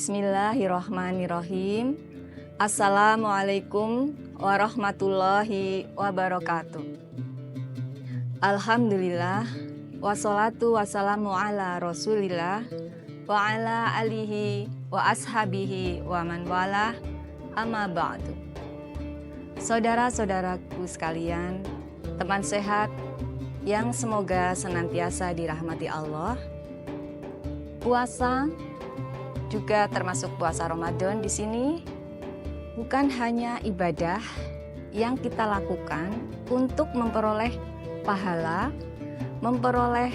Bismillahirrahmanirrahim. Assalamualaikum warahmatullahi wabarakatuh. Alhamdulillah, wassalatu wassalamu ala rasulillah wa ala alihi wa ashabihi wa man walah, amma ba'du. Saudara-saudaraku sekalian, teman sehat yang semoga senantiasa dirahmati Allah. Puasa juga termasuk puasa Ramadan di sini bukan hanya ibadah yang kita lakukan untuk memperoleh pahala, memperoleh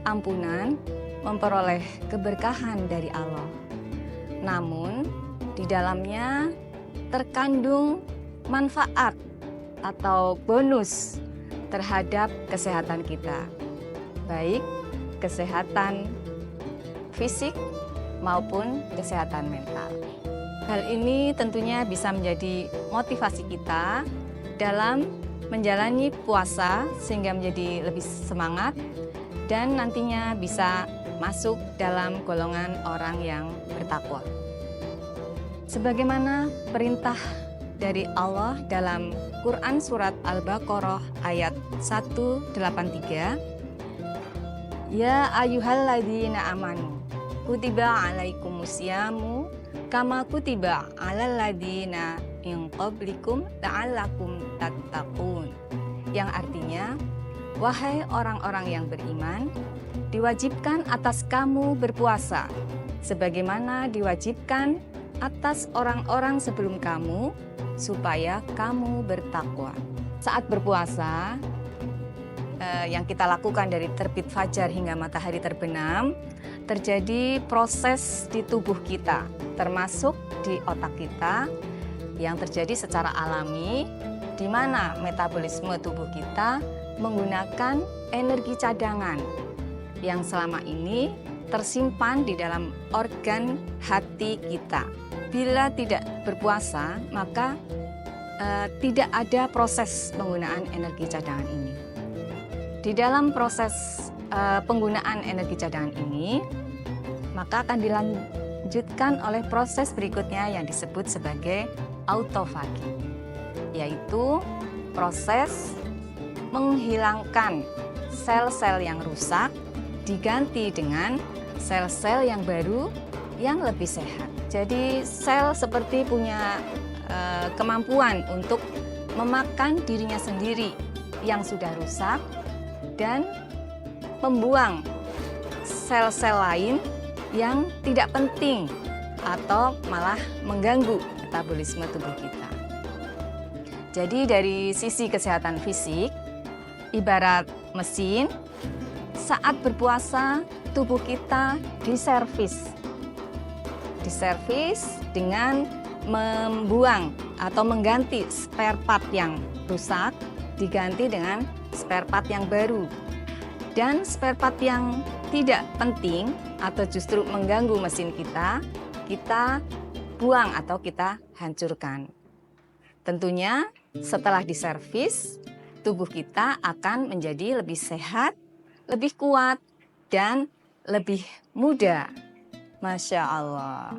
ampunan, memperoleh keberkahan dari Allah. Namun di dalamnya terkandung manfaat atau bonus terhadap kesehatan kita, baik kesehatan fisik maupun kesehatan mental. Hal ini tentunya bisa menjadi motivasi kita dalam menjalani puasa sehingga menjadi lebih semangat dan nantinya bisa masuk dalam golongan orang yang bertakwa. Sebagaimana perintah dari Allah dalam Quran Surat Al-Baqarah ayat 183, Ya ayyuhalladzina amanu kutiba alaikumusyamu kama kutiba alal ladzina min qablikum la'allakum tattaqun. Yang artinya, wahai orang-orang yang beriman, diwajibkan atas kamu berpuasa sebagaimana diwajibkan atas orang-orang sebelum kamu supaya kamu bertakwa. Saat berpuasa yang kita lakukan dari terbit fajar hingga matahari terbenam, terjadi proses di tubuh kita, termasuk di otak kita yang terjadi secara alami, di mana metabolisme tubuh kita menggunakan energi cadangan yang selama ini tersimpan di dalam organ hati kita. Bila tidak berpuasa, maka tidak ada proses penggunaan energi cadangan ini. Di dalam proses penggunaan energi cadangan ini, maka akan dilanjutkan oleh proses berikutnya yang disebut sebagai autofagi, yaitu proses menghilangkan sel-sel yang rusak diganti dengan sel-sel yang baru yang lebih sehat. Jadi sel seperti punya kemampuan untuk memakan dirinya sendiri yang sudah rusak dan membuang sel-sel lain yang tidak penting atau malah mengganggu metabolisme tubuh kita. Jadi dari sisi kesehatan fisik, ibarat mesin, saat berpuasa tubuh kita diservis dengan membuang atau mengganti spare part yang rusak diganti dengan spare part yang baru. Dan spare part yang tidak penting atau justru mengganggu mesin kita buang atau kita hancurkan. Tentunya setelah diservis, tubuh kita akan menjadi lebih sehat, lebih kuat, dan lebih muda. Masya Allah.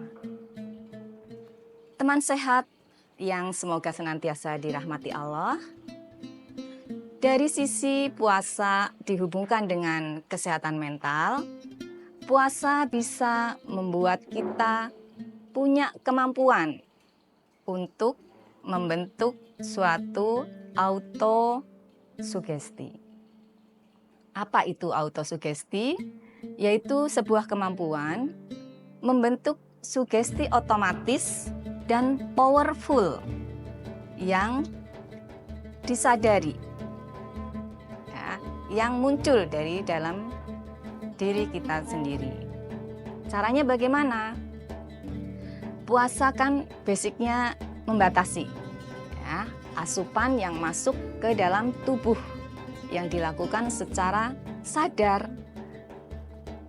Teman sehat yang semoga senantiasa dirahmati Allah, dari sisi puasa dihubungkan dengan kesehatan mental, puasa bisa membuat kita punya kemampuan untuk membentuk suatu autosugesti. Apa itu autosugesti? Yaitu sebuah kemampuan membentuk sugesti otomatis dan powerful yang disadari, yang muncul dari dalam diri kita sendiri. Caranya bagaimana? Puasa kan basicnya membatasi asupan yang masuk ke dalam tubuh yang dilakukan secara sadar.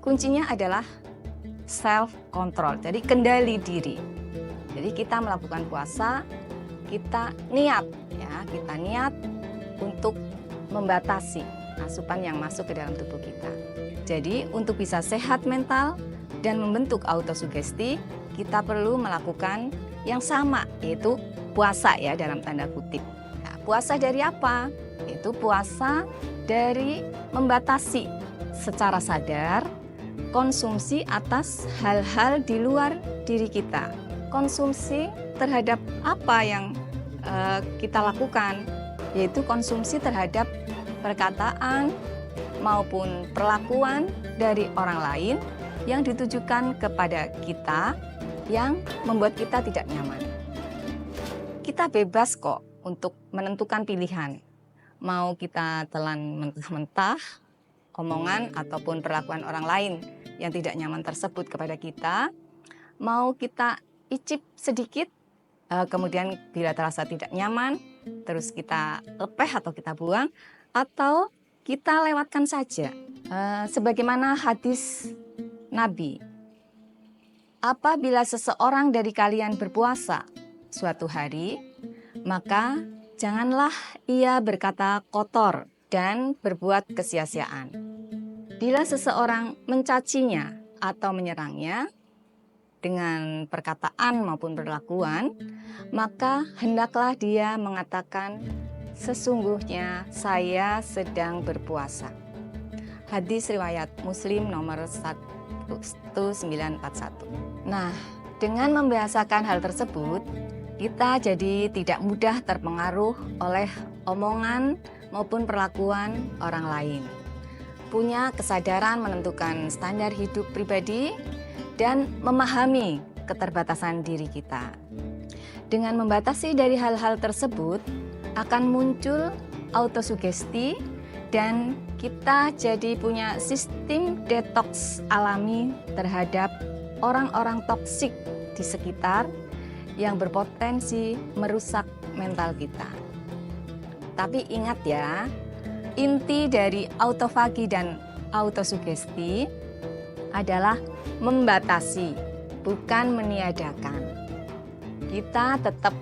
Kuncinya adalah self control, jadi kendali diri. Jadi kita melakukan puasa, kita niat untuk membatasi asupan yang masuk ke dalam tubuh kita. kita. Jadi untuk bisa sehat mental dan membentuk autosugesti, kita harus kita perlu melakukan yang sama, yaitu puasa ya dalam tanda kutip. Nah, puasa dari apa? Itu puasa dari membatasi secara sadar konsumsi atas hal-hal di luar diri kita. Konsumsi terhadap apa yang kita lakukan, yaitu konsumsi terhadap perkataan maupun perlakuan dari orang lain yang ditujukan kepada kita yang membuat kita tidak nyaman. Kita bebas kok untuk menentukan pilihan. Mau kita telan mentah-mentah omongan ataupun perlakuan orang lain yang tidak nyaman tersebut kepada kita, mau kita icip sedikit, kemudian bila terasa tidak nyaman, terus kita lepeh atau kita buang, atau kita lewatkan saja. Sebagaimana hadis Nabi, apabila seseorang dari kalian berpuasa suatu hari, maka janganlah ia berkata kotor dan berbuat kesia-siaan. Bila seseorang mencacinya atau menyerangnya dengan perkataan maupun perlakuan, maka hendaklah dia mengatakan, sesungguhnya saya sedang berpuasa. Hadis riwayat Muslim nomor 1941. Nah, dengan membiasakan hal tersebut, kita jadi tidak mudah terpengaruh oleh omongan maupun perlakuan orang lain. Punya kesadaran menentukan standar hidup pribadi dan memahami keterbatasan diri kita. Dengan membatasi dari hal-hal tersebut, akan muncul autosugesti dan kita jadi punya sistem detoks alami terhadap orang-orang toksik di sekitar yang berpotensi merusak mental kita. Tapi ingat ya, inti dari autofagi dan autosugesti adalah membatasi, bukan meniadakan. Kita tetap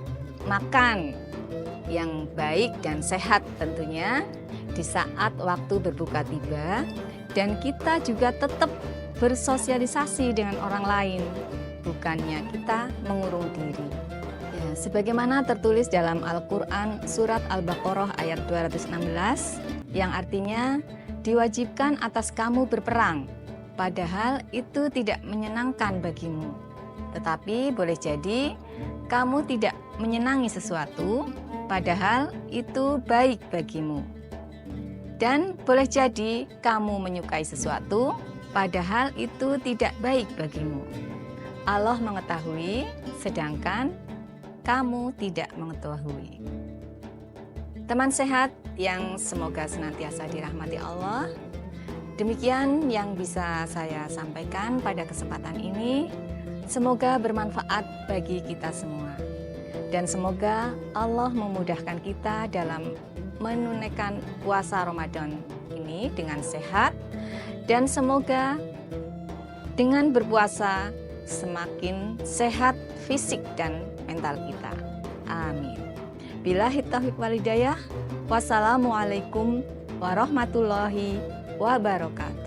makan yang baik dan sehat tentunya di saat waktu berbuka tiba, dan kita juga tetap bersosialisasi dengan orang lain, bukannya kita mengurung diri. Ya, sebagaimana tertulis dalam Al-Quran surat Al-Baqarah ayat 216, yang artinya diwajibkan atas kamu berperang, padahal itu tidak menyenangkan bagimu. Tetapi boleh jadi kamu tidak menyenangi sesuatu, padahal itu baik bagimu. Dan boleh jadi kamu menyukai sesuatu, padahal itu tidak baik bagimu. Allah mengetahui, sedangkan kamu tidak mengetahui. Teman sehat yang semoga senantiasa dirahmati Allah, demikian yang bisa saya sampaikan pada kesempatan ini. Semoga bermanfaat bagi kita semua. Dan semoga Allah memudahkan kita dalam menunaikan puasa Ramadan ini dengan sehat. Dan semoga dengan berpuasa semakin sehat fisik dan mental kita. Amin. Billahi taufiq wal hidayah. Wassalamualaikum warahmatullahi wabarakatuh.